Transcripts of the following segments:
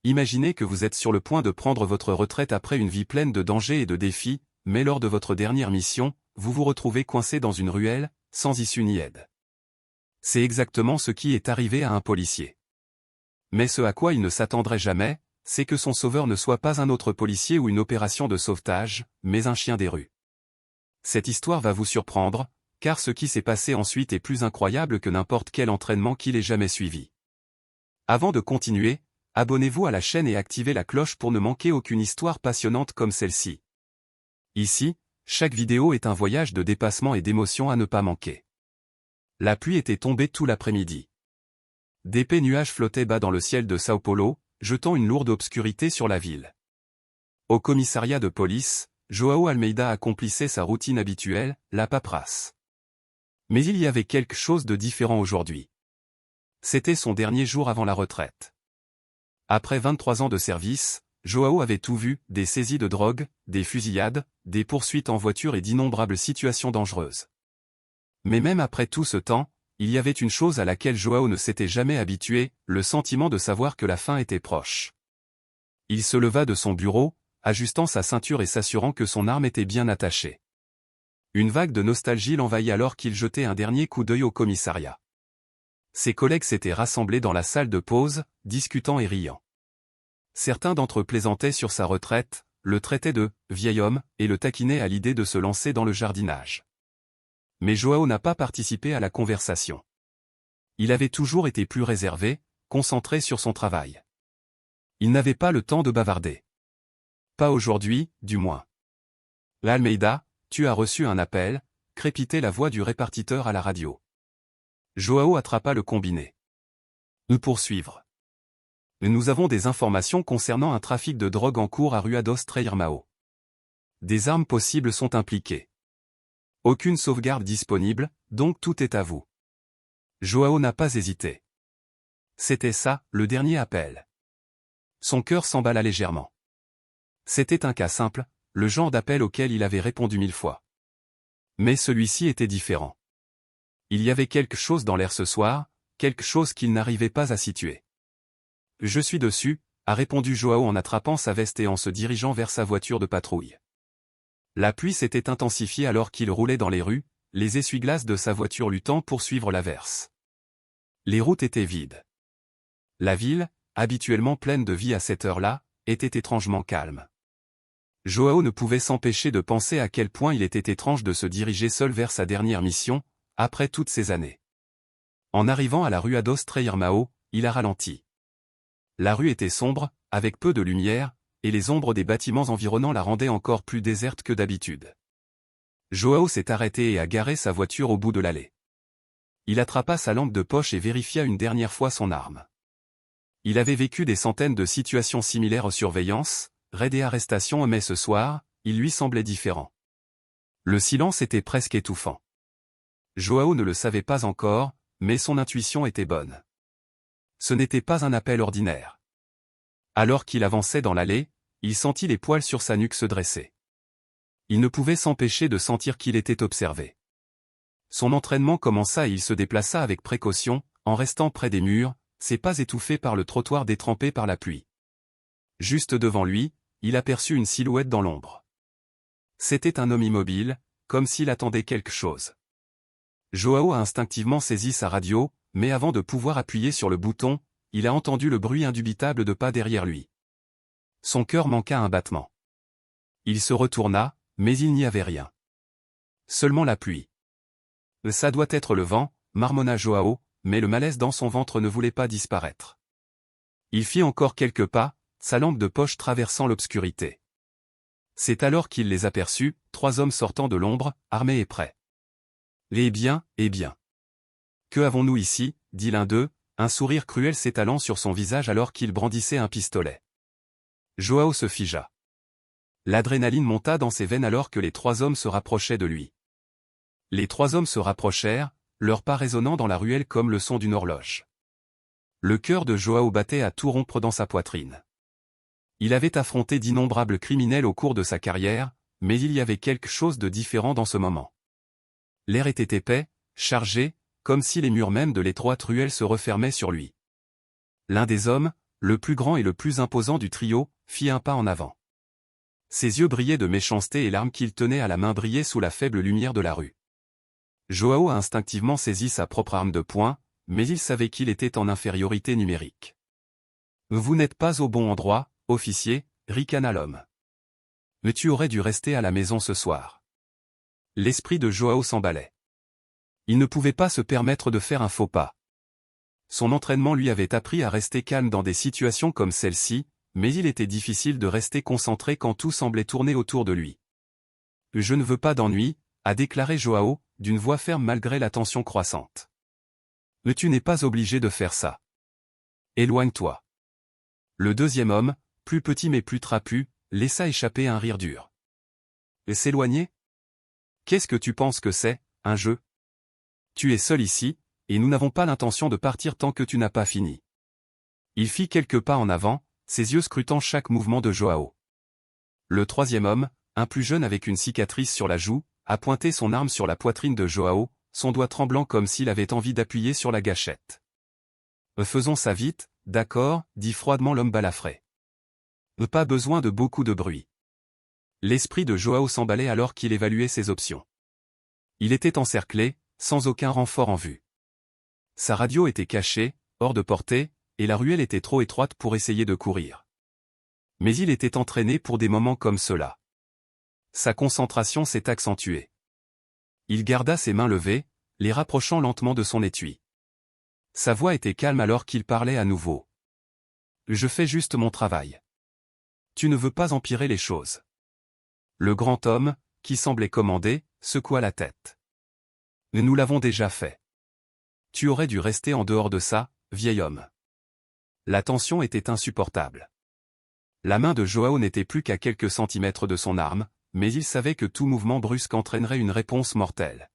Imaginez que vous êtes sur le point de prendre votre retraite après une vie pleine de dangers et de défis, mais lors de votre dernière mission, vous vous retrouvez coincé dans une ruelle, sans issue ni aide. C'est exactement ce qui est arrivé à un policier. Mais ce à quoi il ne s'attendrait jamais, c'est que son sauveur ne soit pas un autre policier ou une opération de sauvetage, mais un chien des rues. Cette histoire va vous surprendre, car ce qui s'est passé ensuite est plus incroyable que n'importe quel entraînement qu'il ait jamais suivi. Avant de continuer, abonnez-vous à la chaîne et activez la cloche pour ne manquer aucune histoire passionnante comme celle-ci. Ici, chaque vidéo est un voyage de dépassement et d'émotion à ne pas manquer. La pluie était tombée tout l'après-midi. D'épais nuages flottaient bas dans le ciel de Sao Paulo, jetant une lourde obscurité sur la ville. Au commissariat de police, João Almeida accomplissait sa routine habituelle, la paperasse. Mais il y avait quelque chose de différent aujourd'hui. C'était son dernier jour avant la retraite. Après 23 ans de service, João avait tout vu, des saisies de drogue, des fusillades, des poursuites en voiture et d'innombrables situations dangereuses. Mais même après tout ce temps, il y avait une chose à laquelle João ne s'était jamais habitué, le sentiment de savoir que la fin était proche. Il se leva de son bureau, ajustant sa ceinture et s'assurant que son arme était bien attachée. Une vague de nostalgie l'envahit alors qu'il jetait un dernier coup d'œil au commissariat. Ses collègues s'étaient rassemblés dans la salle de pause, discutant et riant. Certains d'entre eux plaisantaient sur sa retraite, le traitaient de « vieil homme » et le taquinaient à l'idée de se lancer dans le jardinage. Mais João n'a pas participé à la conversation. Il avait toujours été plus réservé, concentré sur son travail. Il n'avait pas le temps de bavarder. Pas aujourd'hui, du moins. Almeida, tu as reçu un appel, crépitait la voix du répartiteur à la radio. João attrapa le combiné. Nous poursuivre. Nous avons des informations concernant un trafic de drogue en cours à Rua dos Três Irmãos. Des armes possibles sont impliquées. Aucune sauvegarde disponible, donc tout est à vous. João n'a pas hésité. C'était ça, le dernier appel. Son cœur s'emballa légèrement. C'était un cas simple, le genre d'appel auquel il avait répondu 1000 fois. Mais celui-ci était différent. Il y avait quelque chose dans l'air ce soir, quelque chose qu'il n'arrivait pas à situer. Je suis dessus, a répondu João en attrapant sa veste et en se dirigeant vers sa voiture de patrouille. La pluie s'était intensifiée alors qu'il roulait dans les rues, les essuie-glaces de sa voiture luttant pour suivre l'averse. Les routes étaient vides. La ville, habituellement pleine de vie à cette heure-là, était étrangement calme. João ne pouvait s'empêcher de penser à quel point il était étrange de se diriger seul vers sa dernière mission, après toutes ces années. En arrivant à la Rua dos Três Irmãos, il a ralenti. La rue était sombre, avec peu de lumière, et les ombres des bâtiments environnants la rendaient encore plus déserte que d'habitude. João s'est arrêté et a garé sa voiture au bout de l'allée. Il attrapa sa lampe de poche et vérifia une dernière fois son arme. Il avait vécu des centaines de situations similaires aux surveillances, raids et arrestations, mais ce soir, il lui semblait différent. Le silence était presque étouffant. João ne le savait pas encore, mais son intuition était bonne. Ce n'était pas un appel ordinaire. Alors qu'il avançait dans l'allée, il sentit les poils sur sa nuque se dresser. Il ne pouvait s'empêcher de sentir qu'il était observé. Son entraînement commença et il se déplaça avec précaution, en restant près des murs, ses pas étouffés par le trottoir détrempé par la pluie. Juste devant lui, il aperçut une silhouette dans l'ombre. C'était un homme immobile, comme s'il attendait quelque chose. João a instinctivement saisi sa radio, mais avant de pouvoir appuyer sur le bouton, il a entendu le bruit indubitable de pas derrière lui. Son cœur manqua un battement. Il se retourna, mais il n'y avait rien. Seulement la pluie. Ça doit être le vent, marmonna João, mais le malaise dans son ventre ne voulait pas disparaître. Il fit encore quelques pas, sa lampe de poche traversant l'obscurité. C'est alors qu'il les aperçut, 3 hommes sortant de l'ombre, armés et prêts. Eh bien. Que avons-nous ici, dit l'un d'eux, un sourire cruel s'étalant sur son visage alors qu'il brandissait un pistolet. João se figea. L'adrénaline monta dans ses veines alors que les 3 hommes se rapprochaient de lui. Les 3 hommes se rapprochèrent, leurs pas résonnant dans la ruelle comme le son d'une horloge. Le cœur de João battait à tout rompre dans sa poitrine. Il avait affronté d'innombrables criminels au cours de sa carrière, mais il y avait quelque chose de différent dans ce moment. L'air était épais, chargé, comme si les murs même de l'étroite ruelle se refermaient sur lui. L'un des hommes, le plus grand et le plus imposant du trio, fit un pas en avant. Ses yeux brillaient de méchanceté et l'arme qu'il tenait à la main brillait sous la faible lumière de la rue. Joao a instinctivement saisi sa propre arme de poing, mais il savait qu'il était en infériorité numérique. « Vous n'êtes pas au bon endroit, officier », ricana l'homme. « Mais tu aurais dû rester à la maison ce soir. » L'esprit de Joao s'emballait. Il ne pouvait pas se permettre de faire un faux pas. Son entraînement lui avait appris à rester calme dans des situations comme celle-ci, mais il était difficile de rester concentré quand tout semblait tourner autour de lui. « Je ne veux pas d'ennui », a déclaré Joao, d'une voix ferme malgré la tension croissante. « Mais tu n'es pas obligé de faire ça. Éloigne-toi. » Le deuxième homme, plus petit mais plus trapu, laissa échapper un rire dur. « Et s'éloigner ? Qu'est-ce que tu penses que c'est, un jeu ? Tu es seul ici, et nous n'avons pas l'intention de partir tant que tu n'as pas fini. » Il fit quelques pas en avant, ses yeux scrutant chaque mouvement de Joao. Le troisième homme, un plus jeune avec une cicatrice sur la joue, a pointé son arme sur la poitrine de Joao, son doigt tremblant comme s'il avait envie d'appuyer sur la gâchette. « Faisons ça vite, d'accord, » dit froidement l'homme balafré. « Pas besoin de beaucoup de bruit. » L'esprit de Joao s'emballait alors qu'il évaluait ses options. Il était encerclé, sans aucun renfort en vue. Sa radio était cachée, hors de portée, et la ruelle était trop étroite pour essayer de courir. Mais il était entraîné pour des moments comme ceux-là. Sa concentration s'est accentuée. Il garda ses mains levées, les rapprochant lentement de son étui. Sa voix était calme alors qu'il parlait à nouveau. « Je fais juste mon travail. Tu ne veux pas empirer les choses. » Le grand homme, qui semblait commander, secoua la tête. « Nous l'avons déjà fait. Tu aurais dû rester en dehors de ça, vieil homme. » La tension était insupportable. La main de Joao n'était plus qu'à quelques centimètres de son arme, mais il savait que tout mouvement brusque entraînerait une réponse mortelle.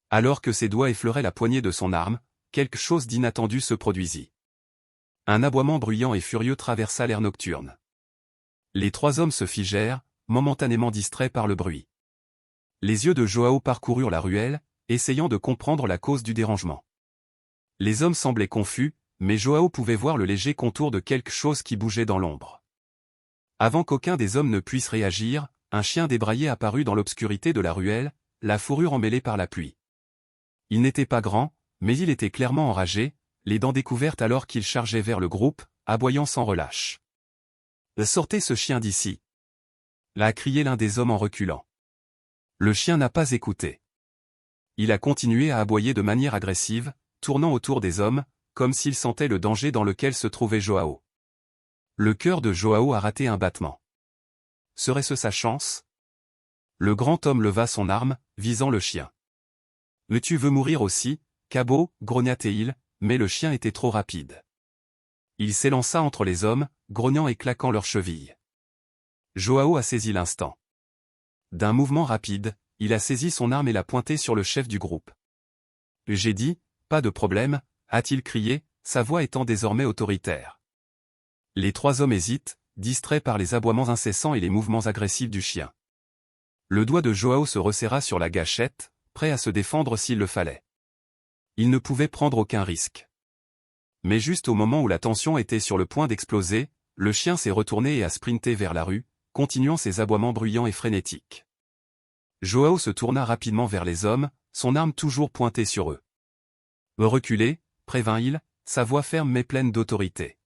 Alors que ses doigts effleuraient la poignée de son arme, quelque chose d'inattendu se produisit. Un aboiement bruyant et furieux traversa l'air nocturne. Les trois hommes se figèrent, momentanément distraits par le bruit. Les yeux de Joao parcoururent la ruelle, essayant de comprendre la cause du dérangement. Les hommes semblaient confus, mais Joao pouvait voir le léger contour de quelque chose qui bougeait dans l'ombre. Avant qu'aucun des hommes ne puisse réagir, un chien débraillé apparut dans l'obscurité de la ruelle, la fourrure emmêlée par la pluie. Il n'était pas grand, mais il était clairement enragé, les dents découvertes alors qu'il chargeait vers le groupe, aboyant sans relâche. « Sortez ce chien d'ici !» a crié l'un des hommes en reculant. Le chien n'a pas écouté. Il a continué à aboyer de manière agressive, tournant autour des hommes, comme s'il sentait le danger dans lequel se trouvait Joao. Le cœur de Joao a raté un battement. Serait-ce sa chance? Le grand homme leva son arme, visant le chien. « Mais tu veux mourir aussi, cabot » grogna-t-il, mais le chien était trop rapide. Il s'élança entre les hommes, grognant et claquant leurs chevilles. Joao a saisi l'instant. D'un mouvement rapide, il a saisi son arme et l'a pointée sur le chef du groupe. « J'ai dit, pas de problème » a-t-il crié, sa voix étant désormais autoritaire. Les trois hommes hésitent, distraits par les aboiements incessants et les mouvements agressifs du chien. Le doigt de Joao se resserra sur la gâchette, prêt à se défendre s'il le fallait. Il ne pouvait prendre aucun risque. Mais juste au moment où la tension était sur le point d'exploser, le chien s'est retourné et a sprinté vers la rue, continuant ses aboiements bruyants et frénétiques. Joao se tourna rapidement vers les hommes, son arme toujours pointée sur eux. « Reculez » prévint-il, sa voix ferme mais pleine d'autorité.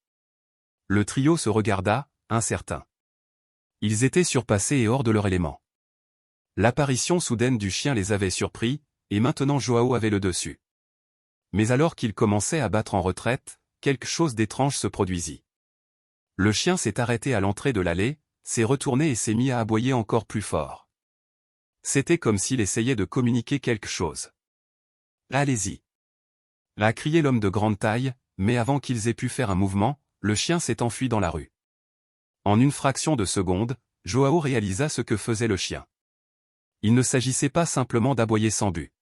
Le trio se regarda, incertain. Ils étaient surpassés et hors de leur élément. L'apparition soudaine du chien les avait surpris, et maintenant Joao avait le dessus. Mais alors qu'il commençait à battre en retraite, quelque chose d'étrange se produisit. Le chien s'est arrêté à l'entrée de l'allée, s'est retourné et s'est mis à aboyer encore plus fort. C'était comme s'il essayait de communiquer quelque chose. « Allez-y » a crié l'homme de grande taille, mais avant qu'ils aient pu faire un mouvement, le chien s'est enfui dans la rue. En une fraction de seconde, Joao réalisa ce que faisait le chien. Il ne s'agissait pas simplement d'aboyer sans but.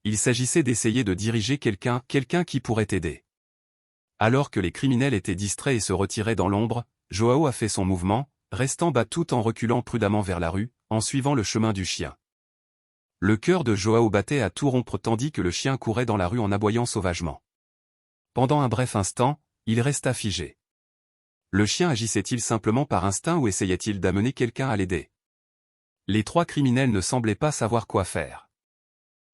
Il s'agissait d'essayer de diriger quelqu'un qui pourrait aider. Alors que les criminels étaient distraits et se retiraient dans l'ombre, Joao a fait son mouvement, restant bas tout en reculant prudemment vers la rue, en suivant le chemin du chien. Le cœur de Joao battait à tout rompre tandis que le chien courait dans la rue en aboyant sauvagement. Pendant un bref instant, il resta figé. Le chien agissait-il simplement par instinct ou essayait-il d'amener quelqu'un à l'aider? Les trois criminels ne semblaient pas savoir quoi faire.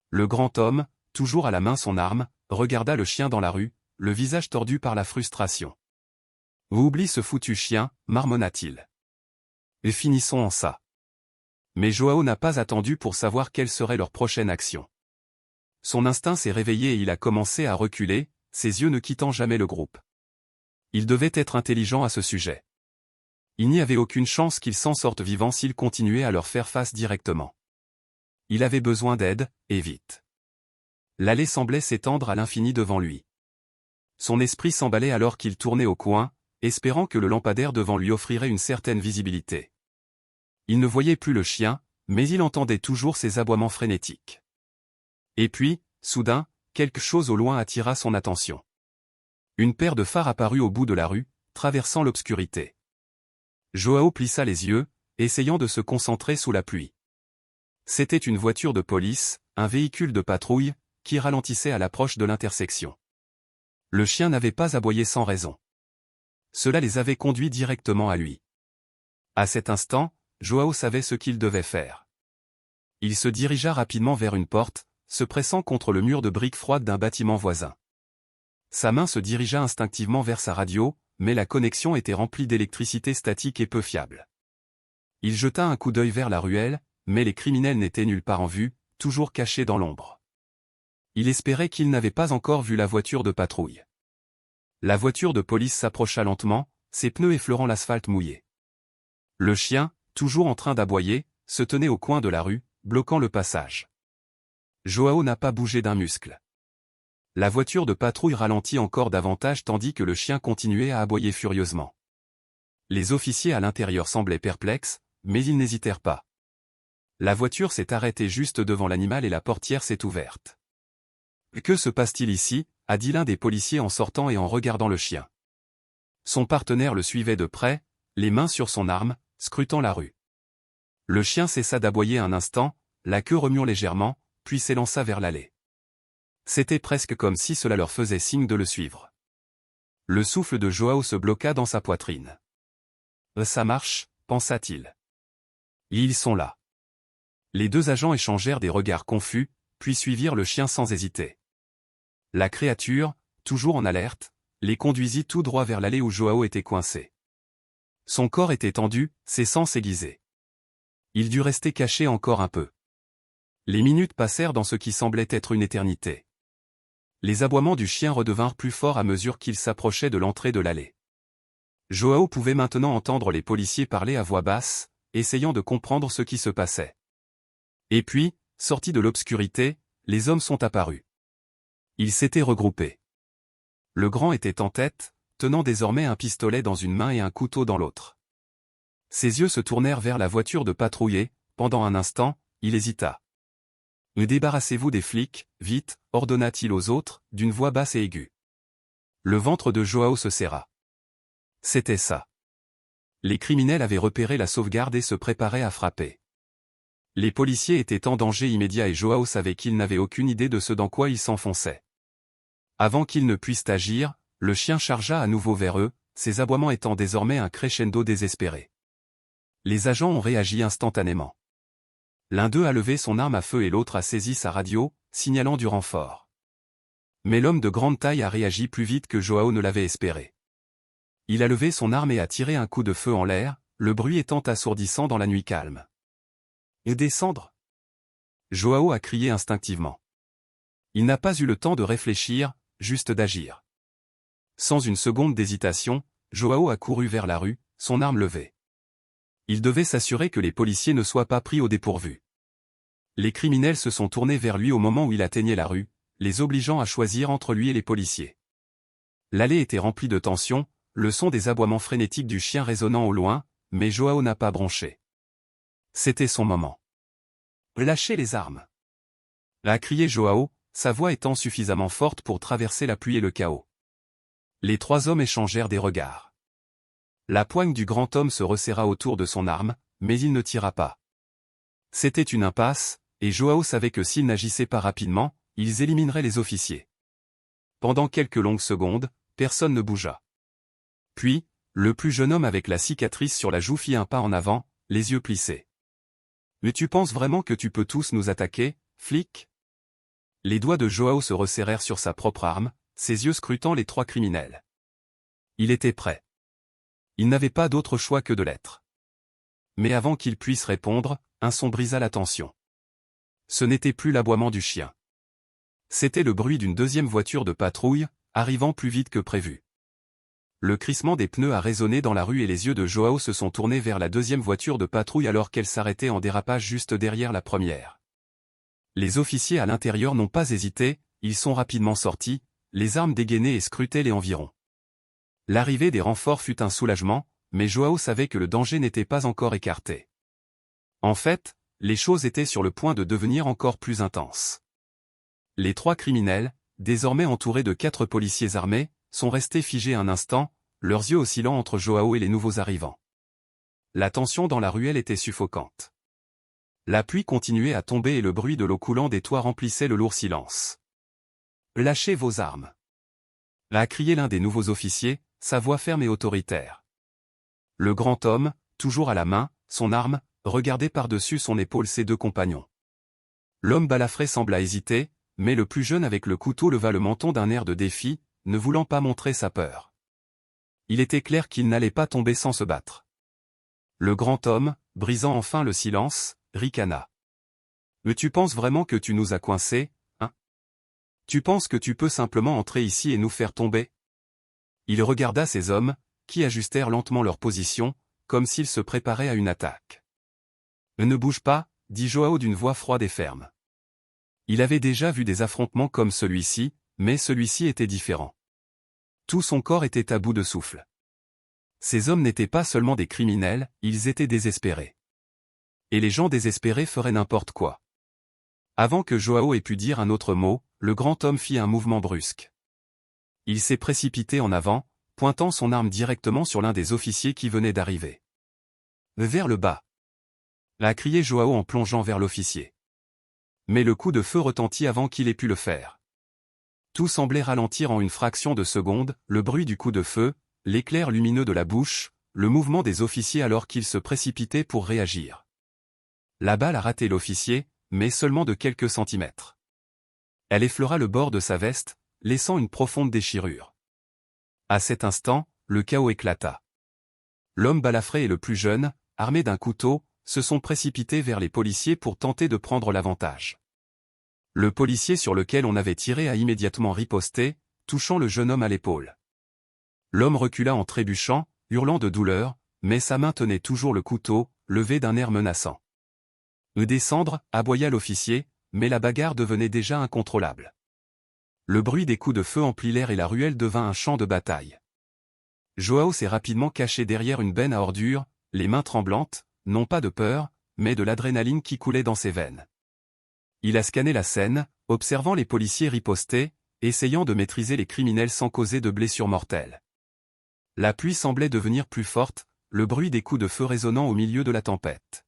Le grand homme, toujours à la main son arme, regarda le chien dans la rue, le visage tordu par la frustration. « Oublie ce foutu chien, marmonna-t-il. Et finissons en ça. » Mais Joao n'a pas attendu pour savoir quelle serait leur prochaine action. Son instinct s'est réveillé et il a commencé à reculer, ses yeux ne quittant jamais le groupe. Il devait être intelligent à ce sujet. Il n'y avait aucune chance qu'il s'en sorte vivant s'il continuait à leur faire face directement. Il avait besoin d'aide, et vite. L'allée semblait s'étendre à l'infini devant lui. Son esprit s'emballait alors qu'il tournait au coin, espérant que le lampadaire devant lui offrirait une certaine visibilité. Il ne voyait plus le chien, mais il entendait toujours ses aboiements frénétiques. Et puis, soudain, quelque chose au loin attira son attention. Une paire de phares apparut au bout de la rue, traversant l'obscurité. Joao plissa les yeux, essayant de se concentrer sous la pluie. C'était une voiture de police, un véhicule de patrouille, qui ralentissait à l'approche de l'intersection. Le chien n'avait pas aboyé sans raison. Cela les avait conduits directement à lui. À cet instant, Joao savait ce qu'il devait faire. Il se dirigea rapidement vers une porte, se pressant contre le mur de briques froides d'un bâtiment voisin. Sa main se dirigea instinctivement vers sa radio, mais la connexion était remplie d'électricité statique et peu fiable. Il jeta un coup d'œil vers la ruelle, mais les criminels n'étaient nulle part en vue, toujours cachés dans l'ombre. Il espérait qu'ils n'avaient pas encore vu la voiture de patrouille. La voiture de police s'approcha lentement, ses pneus effleurant l'asphalte mouillé. Le chien, toujours en train d'aboyer, se tenait au coin de la rue, bloquant le passage. Joao n'a pas bougé d'un muscle. La voiture de patrouille ralentit encore davantage tandis que le chien continuait à aboyer furieusement. Les officiers à l'intérieur semblaient perplexes, mais ils n'hésitèrent pas. La voiture s'est arrêtée juste devant l'animal et la portière s'est ouverte. « Que se passe-t-il ici » a dit l'un des policiers en sortant et en regardant le chien. Son partenaire le suivait de près, les mains sur son arme, scrutant la rue. Le chien cessa d'aboyer un instant, la queue remuant légèrement, puis s'élança vers l'allée. C'était presque comme si cela leur faisait signe de le suivre. Le souffle de Joao se bloqua dans sa poitrine. « Ça marche » pensa-t-il. « Ils sont là. » Les deux agents échangèrent des regards confus, puis suivirent le chien sans hésiter. La créature, toujours en alerte, les conduisit tout droit vers l'allée où Joao était coincé. Son corps était tendu, ses sens aiguisés. Il dut rester caché encore un peu. Les minutes passèrent dans ce qui semblait être une éternité. Les aboiements du chien redevinrent plus forts à mesure qu'il s'approchait de l'entrée de l'allée. Joao pouvait maintenant entendre les policiers parler à voix basse, essayant de comprendre ce qui se passait. Et puis, sortis de l'obscurité, les hommes sont apparus. Ils s'étaient regroupés. Le grand était en tête, tenant désormais un pistolet dans une main et un couteau dans l'autre. Ses yeux se tournèrent vers la voiture de patrouille. Pendant un instant, il hésita. « Débarrassez-vous des flics, vite » ordonna-t-il aux autres, d'une voix basse et aiguë. Le ventre de Joao se serra. C'était ça. Les criminels avaient repéré la sauvegarde et se préparaient à frapper. Les policiers étaient en danger immédiat et Joao savait qu'ils n'avaient aucune idée de ce dans quoi ils s'enfonçaient. Avant qu'ils ne puissent agir, le chien chargea à nouveau vers eux, ses aboiements étant désormais un crescendo désespéré. Les agents ont réagi instantanément. L'un d'eux a levé son arme à feu et l'autre a saisi sa radio, signalant du renfort. Mais l'homme de grande taille a réagi plus vite que Joao ne l'avait espéré. Il a levé son arme et a tiré un coup de feu en l'air, le bruit étant assourdissant dans la nuit calme. « Et descendre » Joao a crié instinctivement. Il n'a pas eu le temps de réfléchir, juste d'agir. Sans une seconde d'hésitation, Joao a couru vers la rue, son arme levée. Il devait s'assurer que les policiers ne soient pas pris au dépourvu. Les criminels se sont tournés vers lui au moment où il atteignait la rue, les obligeant à choisir entre lui et les policiers. L'allée était remplie de tension, le son des aboiements frénétiques du chien résonnant au loin, mais Joao n'a pas bronché. C'était son moment. « Lâchez les armes !» a crié Joao, sa voix étant suffisamment forte pour traverser la pluie et le chaos. Les trois hommes échangèrent des regards. La poigne du grand homme se resserra autour de son arme, mais il ne tira pas. C'était une impasse, et Joao savait que s'ils n'agissaient pas rapidement, ils élimineraient les officiers. Pendant quelques longues secondes, personne ne bougea. Puis, Le plus jeune homme avec la cicatrice sur la joue fit un pas en avant, les yeux plissés. « Mais tu penses vraiment que tu peux tous nous attaquer, flic ?» Les doigts de Joao se resserrèrent sur sa propre arme, ses yeux scrutant les trois criminels. Il était prêt. Il n'avait pas d'autre choix que de l'être. Mais avant qu'il puisse répondre, un son brisa la tension. Ce n'était plus l'aboiement du chien. C'était le bruit d'une deuxième voiture de patrouille, arrivant plus vite que prévu. Le crissement des pneus a résonné dans la rue et les yeux de Joao se sont tournés vers la deuxième voiture de patrouille alors qu'elle s'arrêtait en dérapage juste derrière la première. Les officiers à l'intérieur n'ont pas hésité, ils sont rapidement sortis, les armes dégainées et scrutaient les environs. L'arrivée des renforts fut un soulagement, mais Joao savait que le danger n'était pas encore écarté. En fait, les choses étaient sur le point de devenir encore plus intenses. Les trois criminels, désormais entourés de 4 policiers armés, sont restés figés un instant, leurs yeux oscillant entre Joao et les nouveaux arrivants. La tension dans la ruelle était suffocante. La pluie continuait à tomber et le bruit de l'eau coulant des toits remplissait le lourd silence. « Lâchez vos armes !» a crié l'un des nouveaux officiers, sa voix ferme et autoritaire. Le grand homme, toujours à la main, son arme, regardait par-dessus son épaule ses 2 compagnons. L'homme balafré sembla hésiter, mais le plus jeune avec le couteau leva le menton d'un air de défi, ne voulant pas montrer sa peur. Il était clair qu'il n'allait pas tomber sans se battre. Le grand homme, brisant enfin le silence, ricana. « Mais tu penses vraiment que tu nous as coincés, hein? Tu penses que tu peux simplement entrer ici et nous faire tomber ?» Il regarda ces hommes, qui ajustèrent lentement leur position, comme s'ils se préparaient à une attaque. « Ne bouge pas, » dit Joao d'une voix froide et ferme. Il avait déjà vu des affrontements comme celui-ci, mais celui-ci était différent. Tout son corps était à bout de souffle. Ces hommes n'étaient pas seulement des criminels, ils étaient désespérés. Et les gens désespérés feraient n'importe quoi. Avant que Joao ait pu dire un autre mot, le grand homme fit un mouvement brusque. Il s'est précipité en avant, pointant son arme directement sur l'un des officiers qui venait d'arriver. « Vers le bas !» a crié Joao en plongeant vers l'officier. Mais le coup de feu retentit avant qu'il ait pu le faire. Tout semblait ralentir en une fraction de seconde, le bruit du coup de feu, l'éclair lumineux de la bouche, le mouvement des officiers alors qu'ils se précipitaient pour réagir. La balle a raté l'officier, mais seulement de quelques centimètres. Elle effleura le bord de sa veste, laissant une profonde déchirure. À cet instant, le chaos éclata. L'homme balafré et le plus jeune, armés d'un couteau, se sont précipités vers les policiers pour tenter de prendre l'avantage. Le policier sur lequel on avait tiré a immédiatement riposté, touchant le jeune homme à l'épaule. L'homme recula en trébuchant, hurlant de douleur, mais sa main tenait toujours le couteau, levé d'un air menaçant. « Descendre » aboya l'officier, mais la bagarre devenait déjà incontrôlable. Le bruit des coups de feu emplit l'air et la ruelle devint un champ de bataille. Joao s'est rapidement caché derrière une benne à ordures, les mains tremblantes, non pas de peur, mais de l'adrénaline qui coulait dans ses veines. Il a scanné la scène, observant les policiers riposter, essayant de maîtriser les criminels sans causer de blessures mortelles. La pluie semblait devenir plus forte, le bruit des coups de feu résonnant au milieu de la tempête.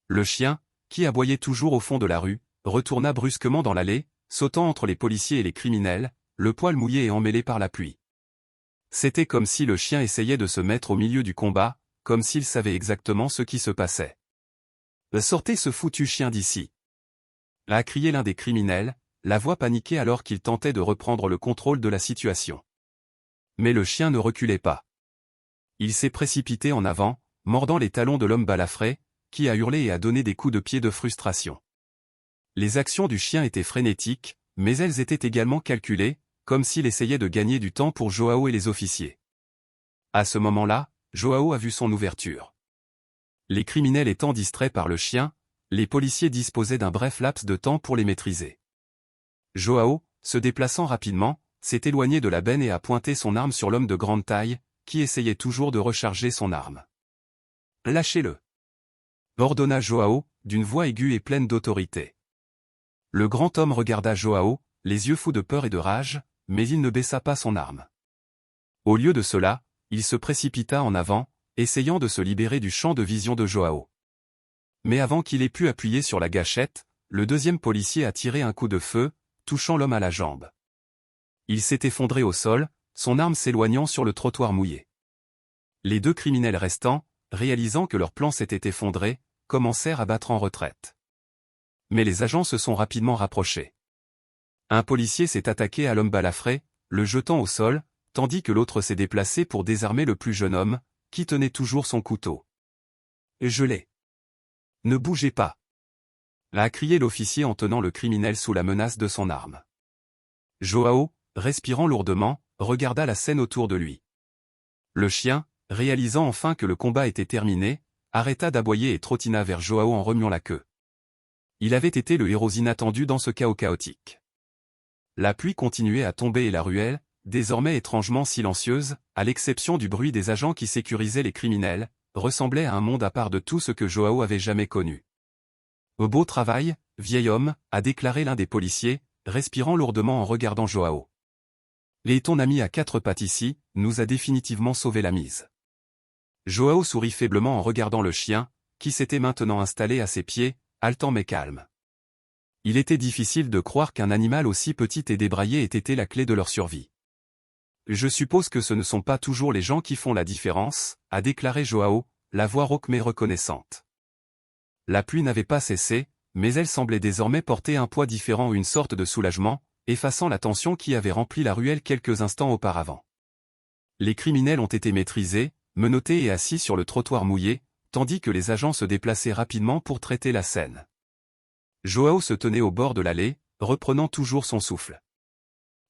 Le chien, qui aboyait toujours au fond de la rue, retourna brusquement dans l'allée, sautant entre les policiers et les criminels, le poil mouillé et emmêlé par la pluie. C'était comme si le chien essayait de se mettre au milieu du combat, comme s'il savait exactement ce qui se passait. « Sortez ce foutu chien d'ici !» a crié l'un des criminels, la voix paniquée alors qu'il tentait de reprendre le contrôle de la situation. Mais le chien ne reculait pas. Il s'est précipité en avant, mordant les talons de l'homme balafré, qui a hurlé et a donné des coups de pied de frustration. Les actions du chien étaient frénétiques, mais elles étaient également calculées, comme s'il essayait de gagner du temps pour Joao et les officiers. À ce moment-là, Joao a vu son ouverture. Les criminels étant distraits par le chien, les policiers disposaient d'un bref laps de temps pour les maîtriser. Joao, se déplaçant rapidement, s'est éloigné de la benne et a pointé son arme sur l'homme de grande taille, qui essayait toujours de recharger son arme. « Lâchez-le !» ordonna Joao, d'une voix aiguë et pleine d'autorité. Le grand homme regarda Joao, les yeux fous de peur et de rage, mais il ne baissa pas son arme. Au lieu de cela, il se précipita en avant, essayant de se libérer du champ de vision de Joao. Mais avant qu'il ait pu appuyer sur la gâchette, le deuxième policier a tiré un coup de feu, touchant l'homme à la jambe. Il s'est effondré au sol, son arme s'éloignant sur le trottoir mouillé. Les 2 criminels restants, réalisant que leur plan s'était effondré, commencèrent à battre en retraite. Mais les agents se sont rapidement rapprochés. Un policier s'est attaqué à l'homme balafré, le jetant au sol, tandis que l'autre s'est déplacé pour désarmer le plus jeune homme, qui tenait toujours son couteau. « Je l'ai. Ne bougez pas !» a crié l'officier en tenant le criminel sous la menace de son arme. Joao, respirant lourdement, regarda la scène autour de lui. Le chien, réalisant enfin que le combat était terminé, arrêta d'aboyer et trottina vers Joao en remuant la queue. Il avait été le héros inattendu dans ce chaos chaotique. La pluie continuait à tomber et la ruelle, désormais étrangement silencieuse, à l'exception du bruit des agents qui sécurisaient les criminels, ressemblait à un monde à part de tout ce que Joao avait jamais connu. « Beau travail, vieil homme », a déclaré l'un des policiers, respirant lourdement en regardant Joao. « Et ton ami à 4 pattes ici, nous a définitivement sauvé la mise. » Joao sourit faiblement en regardant le chien, qui s'était maintenant installé à ses pieds, haletant mais calme. Il était difficile de croire qu'un animal aussi petit et débraillé ait été la clé de leur survie. « Je suppose que ce ne sont pas toujours les gens qui font la différence, » a déclaré Joao, la voix rauque mais reconnaissante. La pluie n'avait pas cessé, mais elle semblait désormais porter un poids différent ou une sorte de soulagement, effaçant la tension qui avait rempli la ruelle quelques instants auparavant. Les criminels ont été maîtrisés, menottés et assis sur le trottoir mouillé, tandis que les agents se déplaçaient rapidement pour traiter la scène. Joao se tenait au bord de l'allée, reprenant toujours son souffle.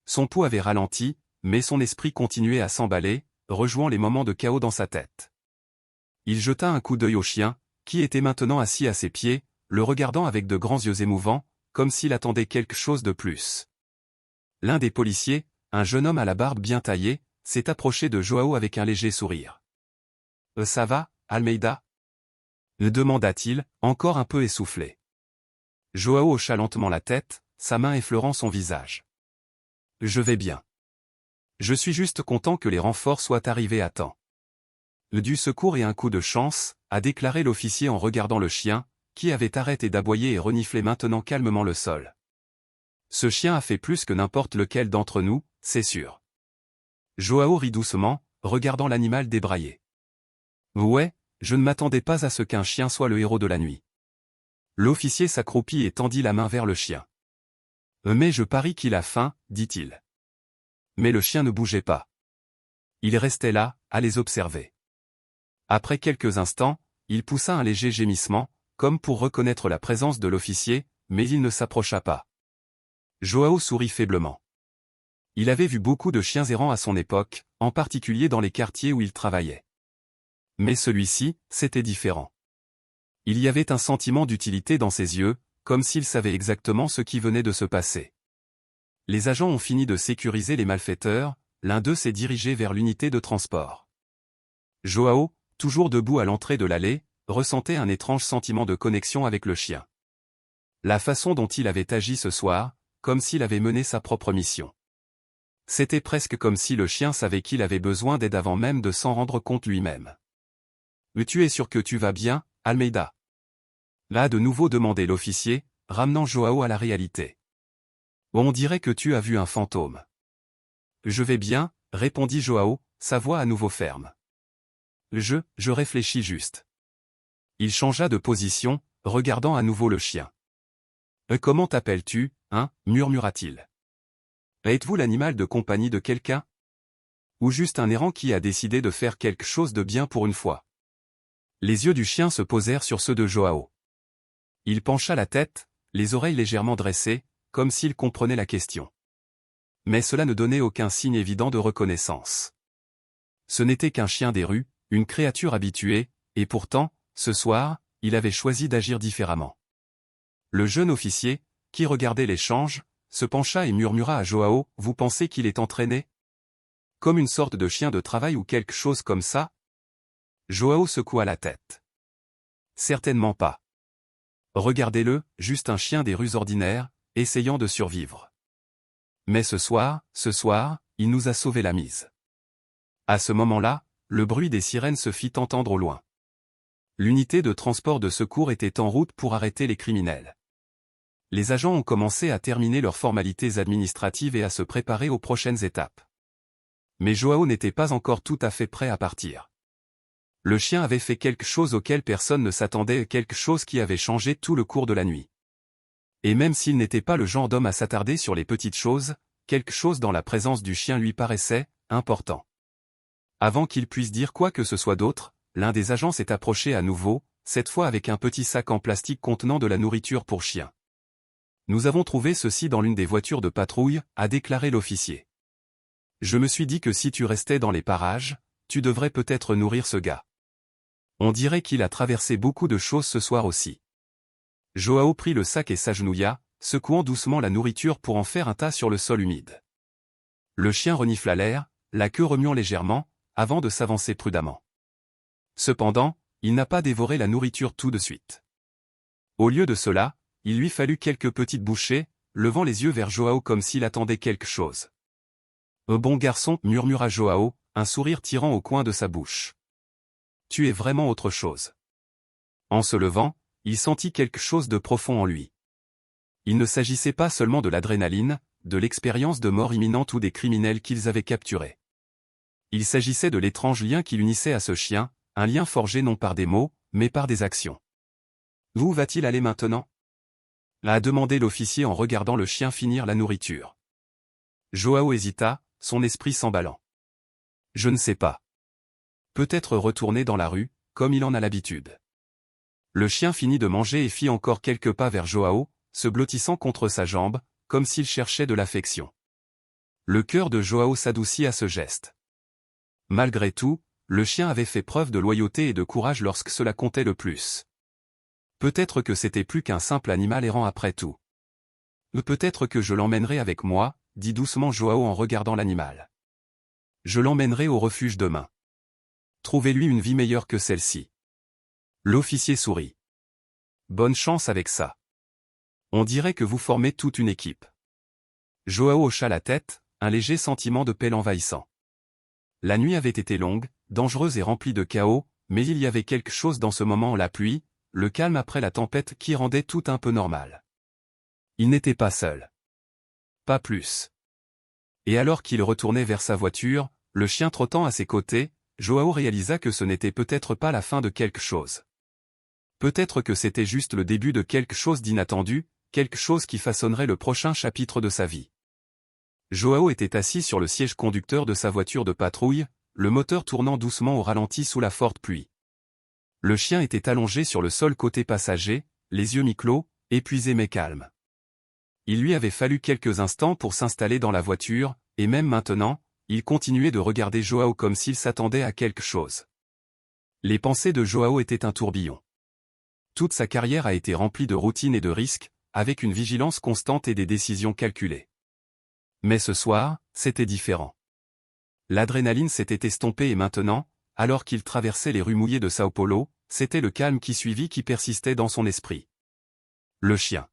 Son pouls avait ralenti, mais son esprit continuait à s'emballer, rejouant les moments de chaos dans sa tête. Il jeta un coup d'œil au chien, qui était maintenant assis à ses pieds, le regardant avec de grands yeux émouvants, comme s'il attendait quelque chose de plus. L'un des policiers, un jeune homme à la barbe bien taillée, s'est approché de Joao avec un léger sourire. « Ça va, Almeida ?» demanda-t-il, encore un peu essoufflé. Joao hocha lentement la tête, sa main effleurant son visage. « Je vais bien. Je suis juste content que les renforts soient arrivés à temps. » Du secours et un coup de chance, a déclaré l'officier en regardant le chien, qui avait arrêté d'aboyer et reniflait maintenant calmement le sol. Ce chien a fait plus que n'importe lequel d'entre nous, c'est sûr. Joao rit doucement, regardant l'animal débraillé. Ouais, je ne m'attendais pas à ce qu'un chien soit le héros de la nuit. L'officier s'accroupit et tendit la main vers le chien. Mais je parie qu'il a faim, dit-il. Mais le chien ne bougeait pas. Il restait là, à les observer. Après quelques instants, il poussa un léger gémissement, comme pour reconnaître la présence de l'officier, mais il ne s'approcha pas. Joao sourit faiblement. Il avait vu beaucoup de chiens errants à son époque, en particulier dans les quartiers où il travaillait. Mais celui-ci, c'était différent. Il y avait un sentiment d'utilité dans ses yeux, comme s'il savait exactement ce qui venait de se passer. Les agents ont fini de sécuriser les malfaiteurs, l'un d'eux s'est dirigé vers l'unité de transport. Joao, toujours debout à l'entrée de l'allée, ressentait un étrange sentiment de connexion avec le chien. La façon dont il avait agi ce soir, comme s'il avait mené sa propre mission. C'était presque comme si le chien savait qu'il avait besoin d'aide avant même de s'en rendre compte lui-même. « Tu es sûr que tu vas bien, Almeida ?» L'a de nouveau demandé l'officier, ramenant Joao à la réalité. « On dirait que tu as vu un fantôme. »« Je vais bien, » répondit Joao, sa voix à nouveau ferme. « Je réfléchis juste. » Il changea de position, regardant à nouveau le chien. « Comment t'appelles-tu, hein ?» murmura-t-il. « Êtes-vous l'animal de compagnie de quelqu'un ? Ou juste un errant qui a décidé de faire quelque chose de bien pour une fois ?» Les yeux du chien se posèrent sur ceux de Joao. Il pencha la tête, les oreilles légèrement dressées, comme s'il comprenait la question. Mais cela ne donnait aucun signe évident de reconnaissance. Ce n'était qu'un chien des rues, une créature habituée, et pourtant, ce soir, il avait choisi d'agir différemment. Le jeune officier, qui regardait l'échange, se pencha et murmura à Joao, « Vous pensez qu'il est entraîné ? Comme une sorte de chien de travail ou quelque chose comme ça ?» Joao secoua la tête. « Certainement pas. Regardez-le, juste un chien des rues ordinaires, essayant de survivre. Mais ce soir, il nous a sauvé la mise. » À ce moment-là, le bruit des sirènes se fit entendre au loin. L'unité de transport de secours était en route pour arrêter les criminels. Les agents ont commencé à terminer leurs formalités administratives et à se préparer aux prochaines étapes. Mais Joao n'était pas encore tout à fait prêt à partir. Le chien avait fait quelque chose auquel personne ne s'attendait, quelque chose qui avait changé tout le cours de la nuit. Et même s'il n'était pas le genre d'homme à s'attarder sur les petites choses, quelque chose dans la présence du chien lui paraissait important. Avant qu'il puisse dire quoi que ce soit d'autre, l'un des agents s'est approché à nouveau, cette fois avec un petit sac en plastique contenant de la nourriture pour chien. « Nous avons trouvé ceci dans l'une des voitures de patrouille », a déclaré l'officier. « Je me suis dit que si tu restais dans les parages, tu devrais peut-être nourrir ce gars. On dirait qu'il a traversé beaucoup de choses ce soir aussi. » Joao prit le sac et s'agenouilla, secouant doucement la nourriture pour en faire un tas sur le sol humide. Le chien renifla l'air, la queue remuant légèrement, avant de s'avancer prudemment. Cependant, il n'a pas dévoré la nourriture tout de suite. Au lieu de cela, il lui fallut quelques petites bouchées, levant les yeux vers Joao comme s'il attendait quelque chose. « Bon garçon » murmura Joao, un sourire tirant au coin de sa bouche. « Tu es vraiment autre chose. » En se levant, il sentit quelque chose de profond en lui. Il ne s'agissait pas seulement de l'adrénaline, de l'expérience de mort imminente ou des criminels qu'ils avaient capturés. Il s'agissait de l'étrange lien qui l'unissait à ce chien, un lien forgé non par des mots, mais par des actions. « Où va-t-il aller maintenant » a demandé l'officier en regardant le chien finir la nourriture. Joao hésita, son esprit s'emballant. « Je ne sais pas. Peut-être retourner dans la rue, comme il en a l'habitude. » Le chien finit de manger et fit encore quelques pas vers Joao, se blottissant contre sa jambe, comme s'il cherchait de l'affection. Le cœur de Joao s'adoucit à ce geste. Malgré tout, le chien avait fait preuve de loyauté et de courage lorsque cela comptait le plus. Peut-être que c'était plus qu'un simple animal errant après tout. Peut-être que je l'emmènerai avec moi, dit doucement Joao en regardant l'animal. Je l'emmènerai au refuge demain. Trouvez-lui une vie meilleure que celle-ci. L'officier sourit. Bonne chance avec ça. On dirait que vous formez toute une équipe. Joao hocha la tête, un léger sentiment de paix l'envahissant. La nuit avait été longue, dangereuse et remplie de chaos, mais il y avait quelque chose dans ce moment, la pluie, le calme après la tempête qui rendait tout un peu normal. Il n'était pas seul. Pas plus. Et alors qu'il retournait vers sa voiture, le chien trottant à ses côtés, Joao réalisa que ce n'était peut-être pas la fin de quelque chose. Peut-être que c'était juste le début de quelque chose d'inattendu, quelque chose qui façonnerait le prochain chapitre de sa vie. Joao était assis sur le siège conducteur de sa voiture de patrouille, le moteur tournant doucement au ralenti sous la forte pluie. Le chien était allongé sur le sol côté passager, les yeux mi-clos, épuisé mais calme. Il lui avait fallu quelques instants pour s'installer dans la voiture, et même maintenant, il continuait de regarder Joao comme s'il s'attendait à quelque chose. Les pensées de Joao étaient un tourbillon. Toute sa carrière a été remplie de routine et de risques, avec une vigilance constante et des décisions calculées. Mais ce soir, c'était différent. L'adrénaline s'était estompée et maintenant, alors qu'il traversait les rues mouillées de Sao Paulo, c'était le calme qui persistait dans son esprit. Le chien.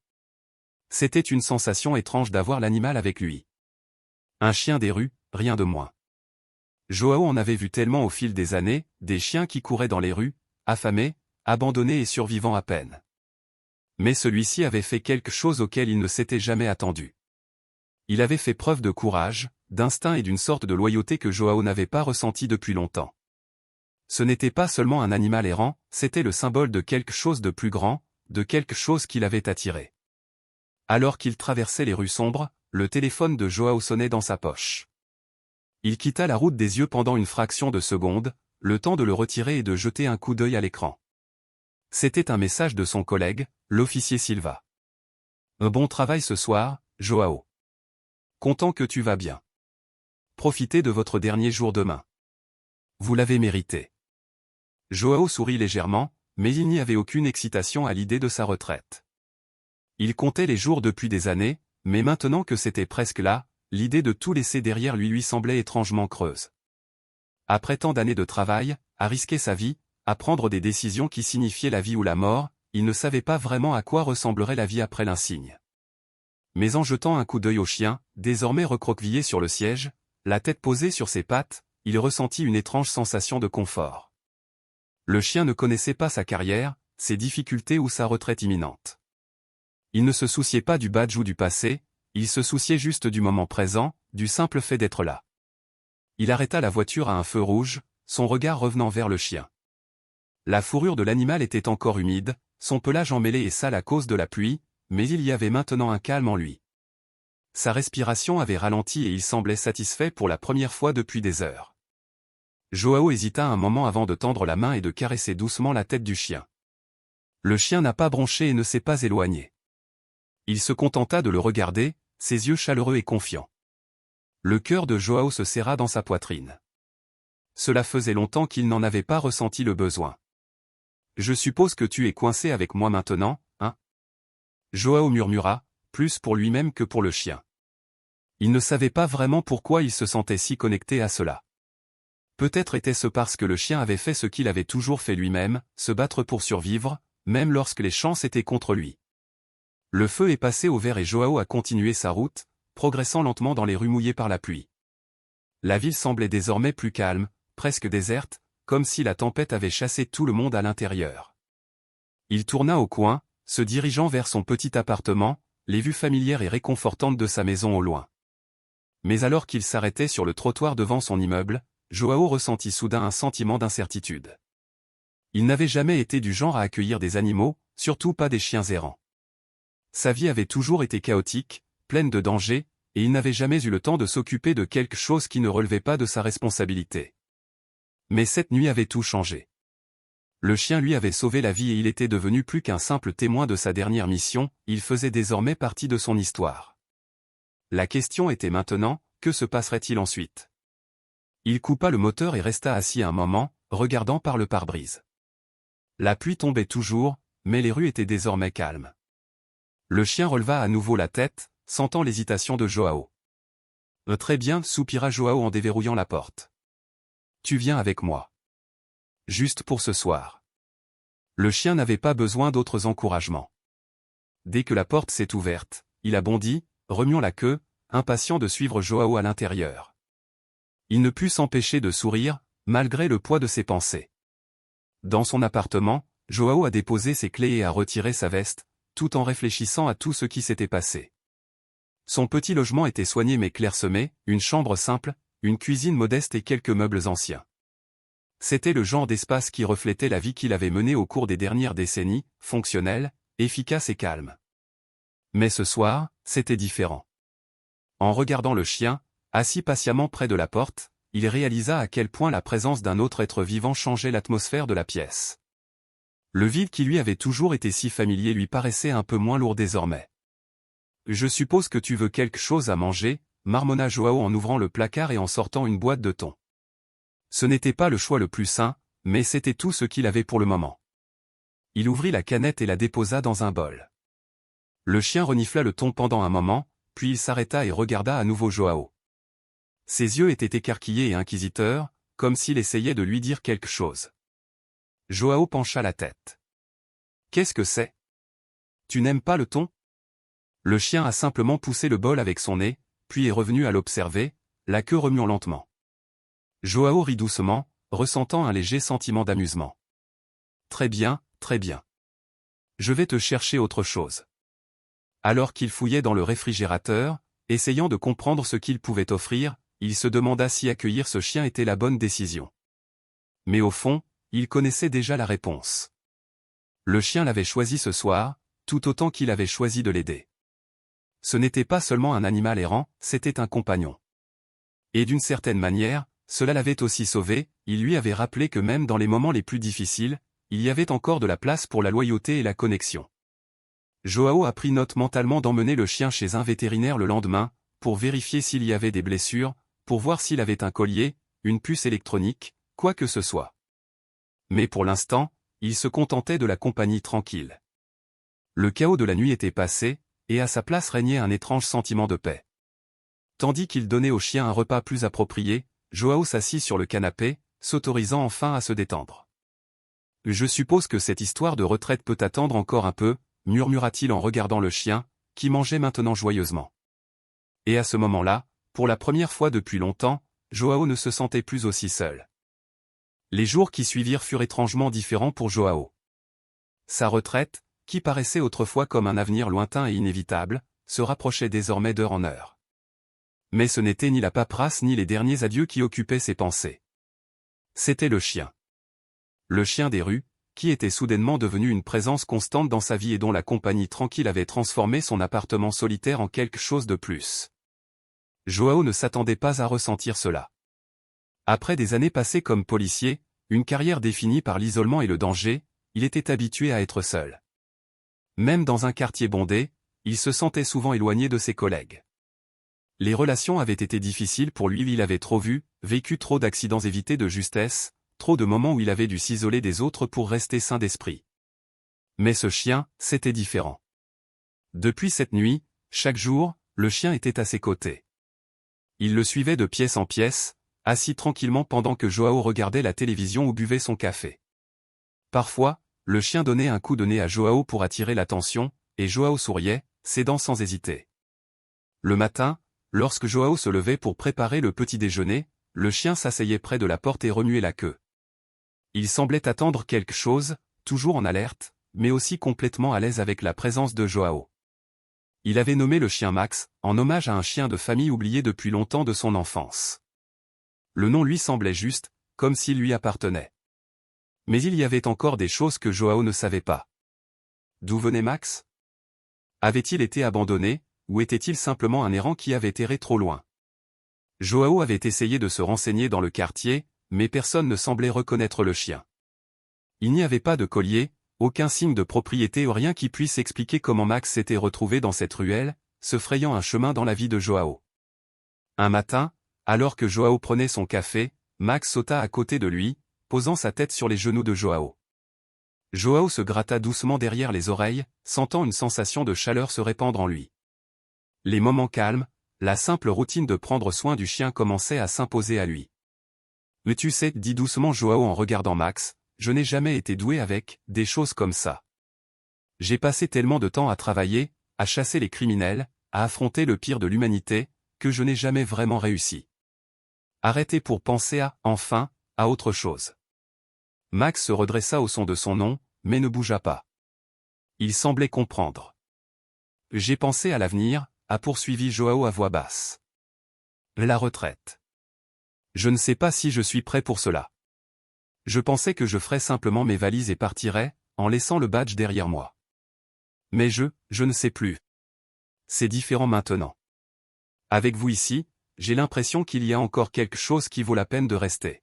C'était une sensation étrange d'avoir l'animal avec lui. Un chien des rues, rien de moins. Joao en avait vu tellement au fil des années, des chiens qui couraient dans les rues, affamés, abandonnés et survivant à peine. Mais celui-ci avait fait quelque chose auquel il ne s'était jamais attendu. Il avait fait preuve de courage, d'instinct et d'une sorte de loyauté que Joao n'avait pas ressentie depuis longtemps. Ce n'était pas seulement un animal errant, c'était le symbole de quelque chose de plus grand, de quelque chose qui l'avait attiré. Alors qu'il traversait les rues sombres, le téléphone de Joao sonnait dans sa poche. Il quitta la route des yeux pendant une fraction de seconde, le temps de le retirer et de jeter un coup d'œil à l'écran. C'était un message de son collègue, l'officier Silva. « Bon travail ce soir, Joao. Content que tu vas bien. Profitez de votre dernier jour demain. Vous l'avez mérité. » Joao sourit légèrement, mais il n'y avait aucune excitation à l'idée de sa retraite. Il comptait les jours depuis des années, mais maintenant que c'était presque là, l'idée de tout laisser derrière lui semblait étrangement creuse. Après tant d'années de travail, à risquer sa vie, à prendre des décisions qui signifiaient la vie ou la mort, il ne savait pas vraiment à quoi ressemblerait la vie après l'insigne. Mais en jetant un coup d'œil au chien, désormais recroquevillé sur le siège, la tête posée sur ses pattes, il ressentit une étrange sensation de confort. Le chien ne connaissait pas sa carrière, ses difficultés ou sa retraite imminente. Il ne se souciait pas du badge ou du passé, il se souciait juste du moment présent, du simple fait d'être là. Il arrêta la voiture à un feu rouge, son regard revenant vers le chien. La fourrure de l'animal était encore humide, son pelage emmêlé et sale à cause de la pluie, mais il y avait maintenant un calme en lui. Sa respiration avait ralenti et il semblait satisfait pour la première fois depuis des heures. Joao hésita un moment avant de tendre la main et de caresser doucement la tête du chien. Le chien n'a pas bronché et ne s'est pas éloigné. Il se contenta de le regarder, ses yeux chaleureux et confiants. Le cœur de Joao se serra dans sa poitrine. Cela faisait longtemps qu'il n'en avait pas ressenti le besoin. « Je suppose que tu es coincé avec moi maintenant, hein ?» Joao murmura, plus pour lui-même que pour le chien. Il ne savait pas vraiment pourquoi il se sentait si connecté à cela. Peut-être était-ce parce que le chien avait fait ce qu'il avait toujours fait lui-même, se battre pour survivre, même lorsque les chances étaient contre lui. Le feu est passé au vert et Joao a continué sa route, progressant lentement dans les rues mouillées par la pluie. La ville semblait désormais plus calme, presque déserte, comme si la tempête avait chassé tout le monde à l'intérieur. Il tourna au coin, se dirigeant vers son petit appartement, les vues familières et réconfortantes de sa maison au loin. Mais alors qu'il s'arrêtait sur le trottoir devant son immeuble, Joao ressentit soudain un sentiment d'incertitude. Il n'avait jamais été du genre à accueillir des animaux, surtout pas des chiens errants. Sa vie avait toujours été chaotique, pleine de dangers, et il n'avait jamais eu le temps de s'occuper de quelque chose qui ne relevait pas de sa responsabilité. Mais cette nuit avait tout changé. Le chien lui avait sauvé la vie et il était devenu plus qu'un simple témoin de sa dernière mission, il faisait désormais partie de son histoire. La question était maintenant, que se passerait-il ensuite? Il coupa le moteur et resta assis un moment, regardant par le pare-brise. La pluie tombait toujours, mais les rues étaient désormais calmes. Le chien releva à nouveau la tête, sentant l'hésitation de Joao. « Très bien » soupira Joao en déverrouillant la porte. « Tu viens avec moi. Juste pour ce soir. » Le chien n'avait pas besoin d'autres encouragements. Dès que la porte s'est ouverte, il a bondi, remuant la queue, impatient de suivre Joao à l'intérieur. Il ne put s'empêcher de sourire, malgré le poids de ses pensées. Dans son appartement, Joao a déposé ses clés et a retiré sa veste, tout en réfléchissant à tout ce qui s'était passé. Son petit logement était soigné mais clairsemé, une chambre simple, une cuisine modeste et quelques meubles anciens. C'était le genre d'espace qui reflétait la vie qu'il avait menée au cours des dernières décennies, fonctionnelle, efficace et calme. Mais ce soir, c'était différent. En regardant le chien, assis patiemment près de la porte, il réalisa à quel point la présence d'un autre être vivant changeait l'atmosphère de la pièce. Le vide qui lui avait toujours été si familier lui paraissait un peu moins lourd désormais. « Je suppose que tu veux quelque chose à manger » marmonna Joao en ouvrant le placard et en sortant une boîte de thon. Ce n'était pas le choix le plus sain, mais c'était tout ce qu'il avait pour le moment. Il ouvrit la canette et la déposa dans un bol. Le chien renifla le thon pendant un moment, puis il s'arrêta et regarda à nouveau Joao. Ses yeux étaient écarquillés et inquisiteurs, comme s'il essayait de lui dire quelque chose. Joao pencha la tête. « Qu'est-ce que c'est? Tu n'aimes pas le thon ?» Le chien a simplement poussé le bol avec son nez, puis est revenu à l'observer, la queue remuant lentement. Joao rit doucement, ressentant un léger sentiment d'amusement. « Très bien, très bien. Je vais te chercher autre chose. » Alors qu'il fouillait dans le réfrigérateur, essayant de comprendre ce qu'il pouvait offrir, il se demanda si accueillir ce chien était la bonne décision. Mais au fond, il connaissait déjà la réponse. Le chien l'avait choisi ce soir, tout autant qu'il avait choisi de l'aider. Ce n'était pas seulement un animal errant, c'était un compagnon. Et d'une certaine manière, cela l'avait aussi sauvé, il lui avait rappelé que même dans les moments les plus difficiles, il y avait encore de la place pour la loyauté et la connexion. Joao a pris note mentalement d'emmener le chien chez un vétérinaire le lendemain, pour vérifier s'il y avait des blessures, pour voir s'il avait un collier, une puce électronique, quoi que ce soit. Mais pour l'instant, il se contentait de la compagnie tranquille. Le chaos de la nuit était passé, et à sa place régnait un étrange sentiment de paix. Tandis qu'il donnait au chien un repas plus approprié, Joao s'assit sur le canapé, s'autorisant enfin à se détendre. « Je suppose que cette histoire de retraite peut attendre encore un peu, » murmura-t-il en regardant le chien, qui mangeait maintenant joyeusement. Et à ce moment-là, pour la première fois depuis longtemps, Joao ne se sentait plus aussi seul. Les jours qui suivirent furent étrangement différents pour Joao. Sa retraite, qui paraissait autrefois comme un avenir lointain et inévitable, se rapprochait désormais d'heure en heure. Mais ce n'était ni la paperasse ni les derniers adieux qui occupaient ses pensées. C'était le chien. Le chien des rues, qui était soudainement devenu une présence constante dans sa vie et dont la compagnie tranquille avait transformé son appartement solitaire en quelque chose de plus. Joao ne s'attendait pas à ressentir cela. Après des années passées comme policier, une carrière définie par l'isolement et le danger, il était habitué à être seul. Même dans un quartier bondé, il se sentait souvent éloigné de ses collègues. Les relations avaient été difficiles pour lui, il avait trop vécu trop d'accidents évités de justesse, trop de moments où il avait dû s'isoler des autres pour rester sain d'esprit. Mais ce chien, c'était différent. Depuis cette nuit, chaque jour, le chien était à ses côtés. Il le suivait de pièce en pièce, assis tranquillement pendant que Joao regardait la télévision ou buvait son café. Parfois, le chien donnait un coup de nez à Joao pour attirer l'attention, et Joao souriait, cédant sans hésiter. Le matin, lorsque Joao se levait pour préparer le petit déjeuner, le chien s'asseyait près de la porte et remuait la queue. Il semblait attendre quelque chose, toujours en alerte, mais aussi complètement à l'aise avec la présence de Joao. Il avait nommé le chien Max, en hommage à un chien de famille oublié depuis longtemps de son enfance. Le nom lui semblait juste, comme s'il lui appartenait. Mais il y avait encore des choses que Joao ne savait pas. D'où venait Max? Avait-il été abandonné, ou était-il simplement un errant qui avait erré trop loin? Joao avait essayé de se renseigner dans le quartier, mais personne ne semblait reconnaître le chien. Il n'y avait pas de collier, aucun signe de propriété ou rien qui puisse expliquer comment Max s'était retrouvé dans cette ruelle, se frayant un chemin dans la vie de Joao. Un matin, alors que Joao prenait son café, Max sauta à côté de lui, posant sa tête sur les genoux de Joao. Joao se gratta doucement derrière les oreilles, sentant une sensation de chaleur se répandre en lui. Les moments calmes, la simple routine de prendre soin du chien commençait à s'imposer à lui. « Mais tu sais, dit doucement Joao en regardant Max, je n'ai jamais été doué avec des choses comme ça. J'ai passé tellement de temps à travailler, à chasser les criminels, à affronter le pire de l'humanité, que je n'ai jamais vraiment réussi. Arrêtez pour penser enfin, à autre chose. » Max se redressa au son de son nom, mais ne bougea pas. Il semblait comprendre. « J'ai pensé à l'avenir, » a poursuivi Joao à voix basse. « La retraite. Je ne sais pas si je suis prêt pour cela. Je pensais que je ferais simplement mes valises et partirais, en laissant le badge derrière moi. Mais je ne sais plus. C'est différent maintenant. Avec vous ici, j'ai l'impression qu'il y a encore quelque chose qui vaut la peine de rester. »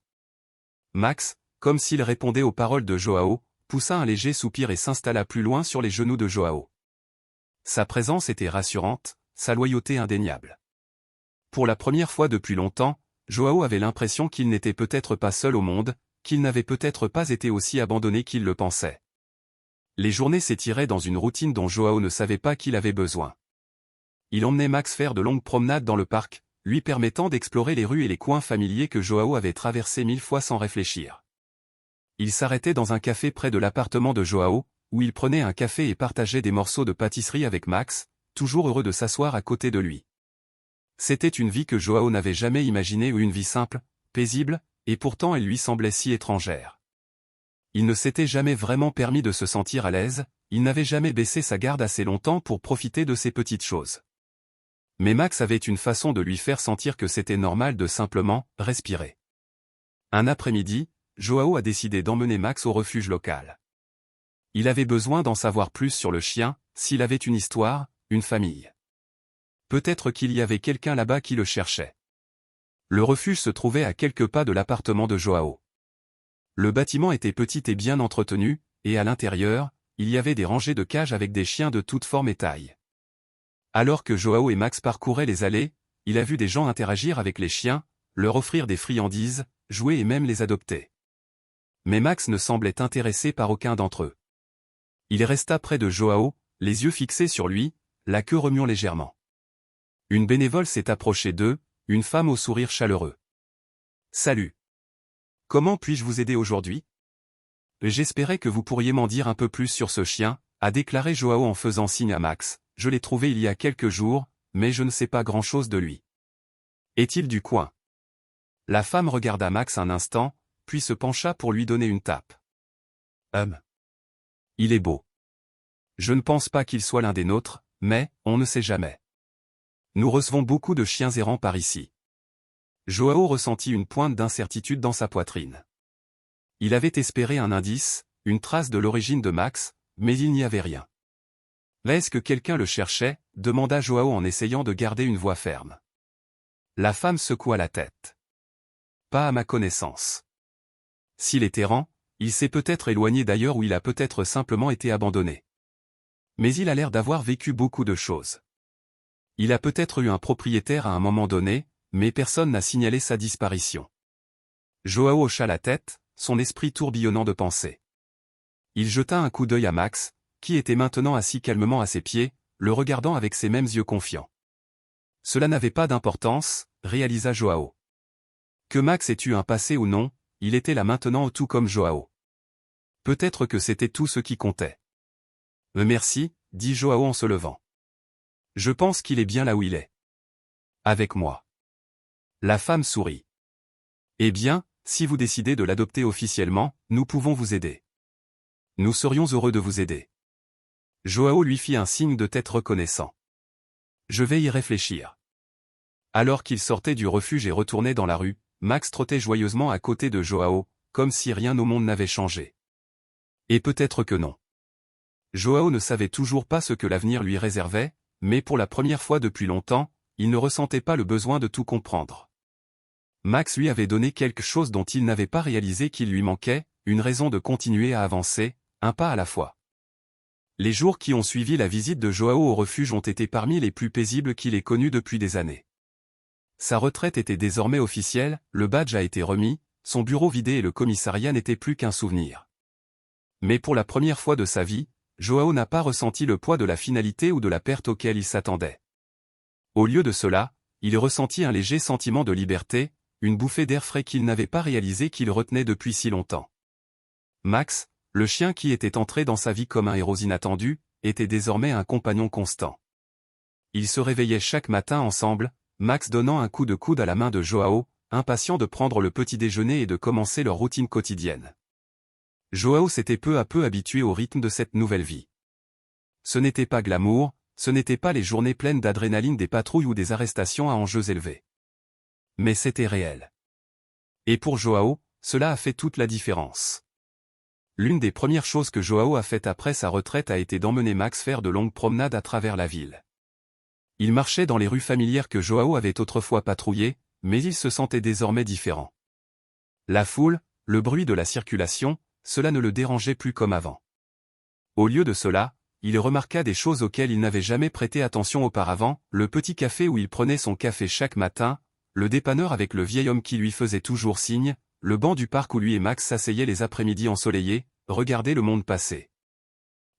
Max, comme s'il répondait aux paroles de Joao, poussa un léger soupir et s'installa plus loin sur les genoux de Joao. Sa présence était rassurante, sa loyauté indéniable. Pour la première fois depuis longtemps, Joao avait l'impression qu'il n'était peut-être pas seul au monde, qu'il n'avait peut-être pas été aussi abandonné qu'il le pensait. Les journées s'étiraient dans une routine dont Joao ne savait pas qu'il avait besoin. Il emmenait Max faire de longues promenades dans le parc, lui permettant d'explorer les rues et les coins familiers que Joao avait traversés 1000 fois sans réfléchir. Il s'arrêtait dans un café près de l'appartement de Joao, où il prenait un café et partageait des morceaux de pâtisserie avec Max, toujours heureux de s'asseoir à côté de lui. C'était une vie que Joao n'avait jamais imaginée ou une vie simple, paisible, et pourtant elle lui semblait si étrangère. Il ne s'était jamais vraiment permis de se sentir à l'aise, il n'avait jamais baissé sa garde assez longtemps pour profiter de ces petites choses. Mais Max avait une façon de lui faire sentir que c'était normal de simplement respirer. Un après-midi, Joao a décidé d'emmener Max au refuge local. Il avait besoin d'en savoir plus sur le chien, s'il avait une histoire, une famille. Peut-être qu'il y avait quelqu'un là-bas qui le cherchait. Le refuge se trouvait à quelques pas de l'appartement de Joao. Le bâtiment était petit et bien entretenu, et à l'intérieur, il y avait des rangées de cages avec des chiens de toutes formes et tailles. Alors que Joao et Max parcouraient les allées, il a vu des gens interagir avec les chiens, leur offrir des friandises, jouer et même les adopter. Mais Max ne semblait intéressé par aucun d'entre eux. Il resta près de Joao, les yeux fixés sur lui, la queue remuant légèrement. Une bénévole s'est approchée d'eux, une femme au sourire chaleureux. « Salut. Comment puis-je vous aider aujourd'hui ? J'espérais que vous pourriez m'en dire un peu plus sur ce chien, » a déclaré Joao en faisant signe à Max. « Je l'ai trouvé il y a quelques jours, mais je ne sais pas grand-chose de lui. Est-il du coin ?» La femme regarda Max un instant, puis se pencha pour lui donner une tape. Il est beau. Je ne pense pas qu'il soit l'un des nôtres, mais, on ne sait jamais. Nous recevons beaucoup de chiens errants par ici. Joao ressentit une pointe d'incertitude dans sa poitrine. Il avait espéré un indice, une trace de l'origine de Max, mais il n'y avait rien. Est-ce que quelqu'un le cherchait, demanda Joao en essayant de garder une voix ferme. La femme secoua la tête. Pas à ma connaissance. S'il est errant, il s'est peut-être éloigné d'ailleurs ou il a peut-être simplement été abandonné. Mais il a l'air d'avoir vécu beaucoup de choses. Il a peut-être eu un propriétaire à un moment donné, mais personne n'a signalé sa disparition. Joao hocha la tête, son esprit tourbillonnant de pensées. Il jeta un coup d'œil à Max, qui était maintenant assis calmement à ses pieds, le regardant avec ses mêmes yeux confiants. Cela n'avait pas d'importance, réalisa Joao. Que Max ait eu un passé ou non, il était là maintenant tout comme Joao. Peut-être que c'était tout ce qui comptait. Merci, dit Joao en se levant. Je pense qu'il est bien là où il est. Avec moi. La femme sourit. Eh bien, si vous décidez de l'adopter officiellement, nous pouvons vous aider. Nous serions heureux de vous aider. Joao lui fit un signe de tête reconnaissant. Je vais y réfléchir. Alors qu'il sortait du refuge et retournait dans la rue, Max trottait joyeusement à côté de Joao, comme si rien au monde n'avait changé. Et peut-être que non. Joao ne savait toujours pas ce que l'avenir lui réservait, mais pour la première fois depuis longtemps, il ne ressentait pas le besoin de tout comprendre. Max lui avait donné quelque chose dont il n'avait pas réalisé qu'il lui manquait, une raison de continuer à avancer, un pas à la fois. Les jours qui ont suivi la visite de Joao au refuge ont été parmi les plus paisibles qu'il ait connus depuis des années. Sa retraite était désormais officielle, le badge a été remis, son bureau vidé et le commissariat n'étaient plus qu'un souvenir. Mais pour la première fois de sa vie, Joao n'a pas ressenti le poids de la finalité ou de la perte auquel il s'attendait. Au lieu de cela, il ressentit un léger sentiment de liberté, une bouffée d'air frais qu'il n'avait pas réalisé qu'il retenait depuis si longtemps. Max, le chien qui était entré dans sa vie comme un héros inattendu, était désormais un compagnon constant. Ils se réveillaient chaque matin ensemble, Max donnant un coup de coude à la main de Joao, impatient de prendre le petit déjeuner et de commencer leur routine quotidienne. Joao s'était peu à peu habitué au rythme de cette nouvelle vie. Ce n'était pas glamour, ce n'étaient pas les journées pleines d'adrénaline des patrouilles ou des arrestations à enjeux élevés. Mais c'était réel. Et pour Joao, cela a fait toute la différence. L'une des premières choses que Joao a faites après sa retraite a été d'emmener Max faire de longues promenades à travers la ville. Il marchait dans les rues familières que Joao avait autrefois patrouillées, mais il se sentait désormais différent. La foule, le bruit de la circulation, cela ne le dérangeait plus comme avant. Au lieu de cela, il remarqua des choses auxquelles il n'avait jamais prêté attention auparavant, le petit café où il prenait son café chaque matin, le dépanneur avec le vieil homme qui lui faisait toujours signe, le banc du parc où lui et Max s'asseyaient les après-midi ensoleillés, regardaient le monde passer.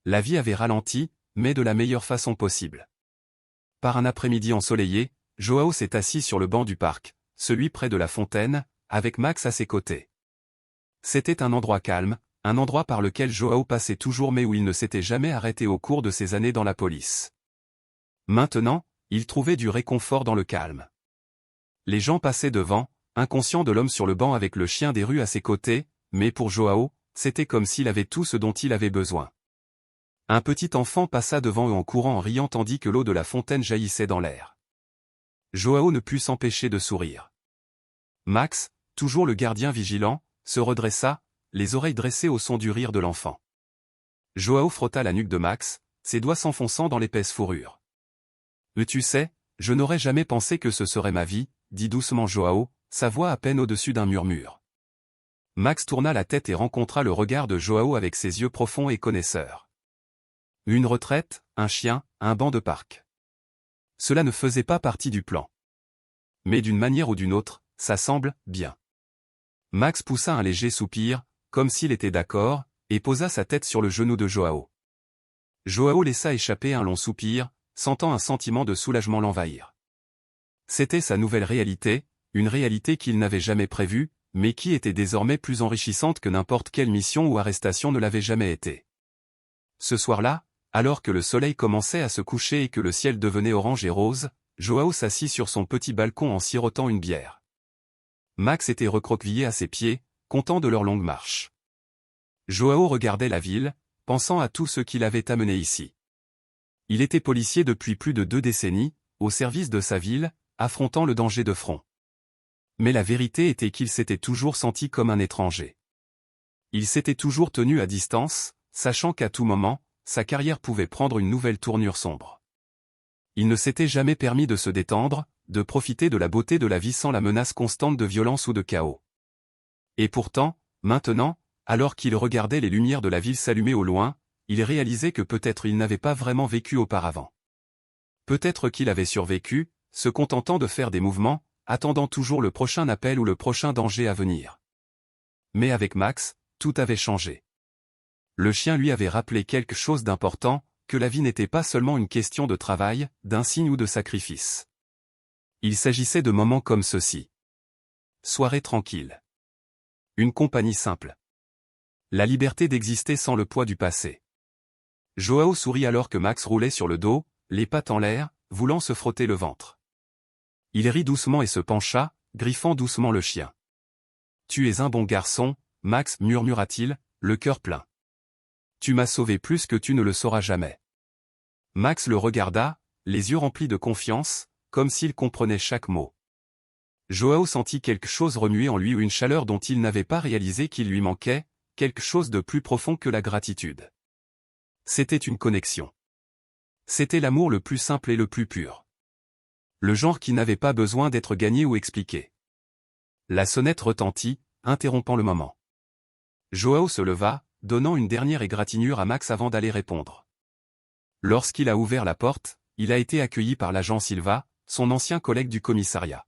La vie avait ralenti, mais de la meilleure façon possible. Par un après-midi ensoleillé, Joao s'est assis sur le banc du parc, celui près de la fontaine, avec Max à ses côtés. C'était un endroit calme, un endroit par lequel Joao passait toujours mais où il ne s'était jamais arrêté au cours de ses années dans la police. Maintenant, il trouvait du réconfort dans le calme. Les gens passaient devant, inconscients de l'homme sur le banc avec le chien des rues à ses côtés, mais pour Joao, c'était comme s'il avait tout ce dont il avait besoin. Un petit enfant passa devant eux en courant en riant tandis que l'eau de la fontaine jaillissait dans l'air. Joao ne put s'empêcher de sourire. Max, toujours le gardien vigilant, se redressa, les oreilles dressées au son du rire de l'enfant. Joao frotta la nuque de Max, ses doigts s'enfonçant dans l'épaisse fourrure. « Tu sais, je n'aurais jamais pensé que ce serait ma vie », dit doucement Joao, sa voix à peine au-dessus d'un murmure. Max tourna la tête et rencontra le regard de Joao avec ses yeux profonds et connaisseurs. Une retraite, un chien, un banc de parc. Cela ne faisait pas partie du plan. Mais d'une manière ou d'une autre, ça semble bien. Max poussa un léger soupir, comme s'il était d'accord, et posa sa tête sur le genou de Joao. Joao laissa échapper un long soupir, sentant un sentiment de soulagement l'envahir. C'était sa nouvelle réalité, une réalité qu'il n'avait jamais prévue, mais qui était désormais plus enrichissante que n'importe quelle mission ou arrestation ne l'avait jamais été. Ce soir-là, alors que le soleil commençait à se coucher et que le ciel devenait orange et rose, Joao s'assit sur son petit balcon en sirotant une bière. Max était recroquevillé à ses pieds, content de leur longue marche. Joao regardait la ville, pensant à tout ce qu'il avait amené ici. Il était policier depuis plus de 2 décennies, au service de sa ville, affrontant le danger de front. Mais la vérité était qu'il s'était toujours senti comme un étranger. Il s'était toujours tenu à distance, sachant qu'à tout moment, sa carrière pouvait prendre une nouvelle tournure sombre. Il ne s'était jamais permis de se détendre, de profiter de la beauté de la vie sans la menace constante de violence ou de chaos. Et pourtant, maintenant, alors qu'il regardait les lumières de la ville s'allumer au loin, il réalisait que peut-être il n'avait pas vraiment vécu auparavant. Peut-être qu'il avait survécu, se contentant de faire des mouvements, attendant toujours le prochain appel ou le prochain danger à venir. Mais avec Max, tout avait changé. Le chien lui avait rappelé quelque chose d'important, que la vie n'était pas seulement une question de travail, d'insigne ou de sacrifice. Il s'agissait de moments comme ceux-ci. Soirée tranquille. Une compagnie simple. La liberté d'exister sans le poids du passé. Joao sourit alors que Max roulait sur le dos, les pattes en l'air, voulant se frotter le ventre. Il rit doucement et se pencha, griffant doucement le chien. « Tu es un bon garçon, Max, murmura-t-il, le cœur plein. Tu m'as sauvé plus que tu ne le sauras jamais. » Max le regarda, les yeux remplis de confiance, comme s'il comprenait chaque mot. Joao sentit quelque chose remuer en lui ou une chaleur dont il n'avait pas réalisé qu'il lui manquait, quelque chose de plus profond que la gratitude. C'était une connexion. C'était l'amour le plus simple et le plus pur. Le genre qui n'avait pas besoin d'être gagné ou expliqué. La sonnette retentit, interrompant le moment. Joao se leva, donnant une dernière égratignure à Max avant d'aller répondre. Lorsqu'il a ouvert la porte, il a été accueilli par l'agent Silva, son ancien collègue du commissariat.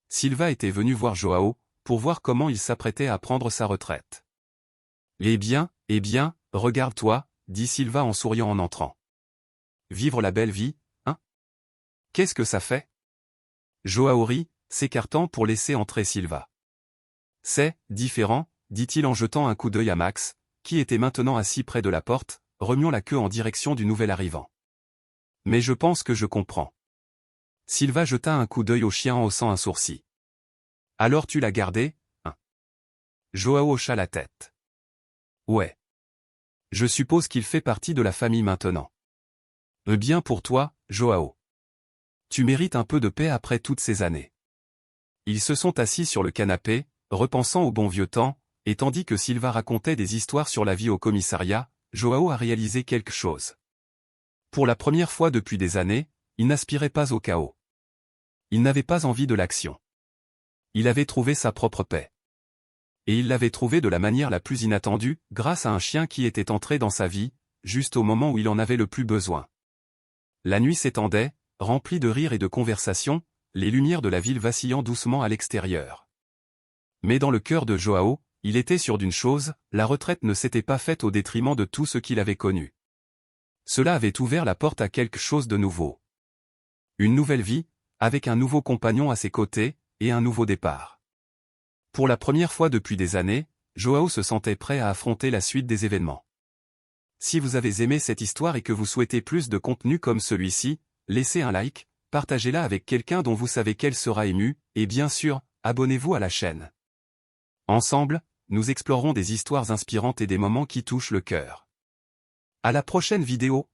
Silva était venu voir Joao, pour voir comment il s'apprêtait à prendre sa retraite. « Eh bien, regarde-toi, » dit Silva en souriant en entrant. « Vivre la belle vie, hein? Qu'est-ce que ça fait ?» Joao rit, s'écartant pour laisser entrer Silva. « C'est différent, » dit-il en jetant un coup d'œil à Max, qui était maintenant assis près de la porte, remuant la queue en direction du nouvel arrivant. « Mais je pense que je comprends. » Silva jeta un coup d'œil au chien en haussant un sourcil. « Alors tu l'as gardé, hein? » Joao hocha la tête. « Ouais. Je suppose qu'il fait partie de la famille maintenant. » Bien pour toi, Joao. Tu mérites un peu de paix après toutes ces années. Ils se sont assis sur le canapé, repensant au bon vieux temps, et tandis que Silva racontait des histoires sur la vie au commissariat, Joao a réalisé quelque chose. Pour la première fois depuis des années, il n'aspirait pas au chaos. Il n'avait pas envie de l'action. Il avait trouvé sa propre paix. Et il l'avait trouvée de la manière la plus inattendue, grâce à un chien qui était entré dans sa vie, juste au moment où il en avait le plus besoin. La nuit s'étendait, remplie de rires et de conversations, les lumières de la ville vacillant doucement à l'extérieur. Mais dans le cœur de Joao, il était sûr d'une chose, la retraite ne s'était pas faite au détriment de tout ce qu'il avait connu. Cela avait ouvert la porte à quelque chose de nouveau. Une nouvelle vie, avec un nouveau compagnon à ses côtés, et un nouveau départ. Pour la première fois depuis des années, Joao se sentait prêt à affronter la suite des événements. Si vous avez aimé cette histoire et que vous souhaitez plus de contenu comme celui-ci, laissez un like, partagez-la avec quelqu'un dont vous savez qu'elle sera émue, et bien sûr, abonnez-vous à la chaîne. Ensemble, nous explorerons des histoires inspirantes et des moments qui touchent le cœur. À la prochaine vidéo.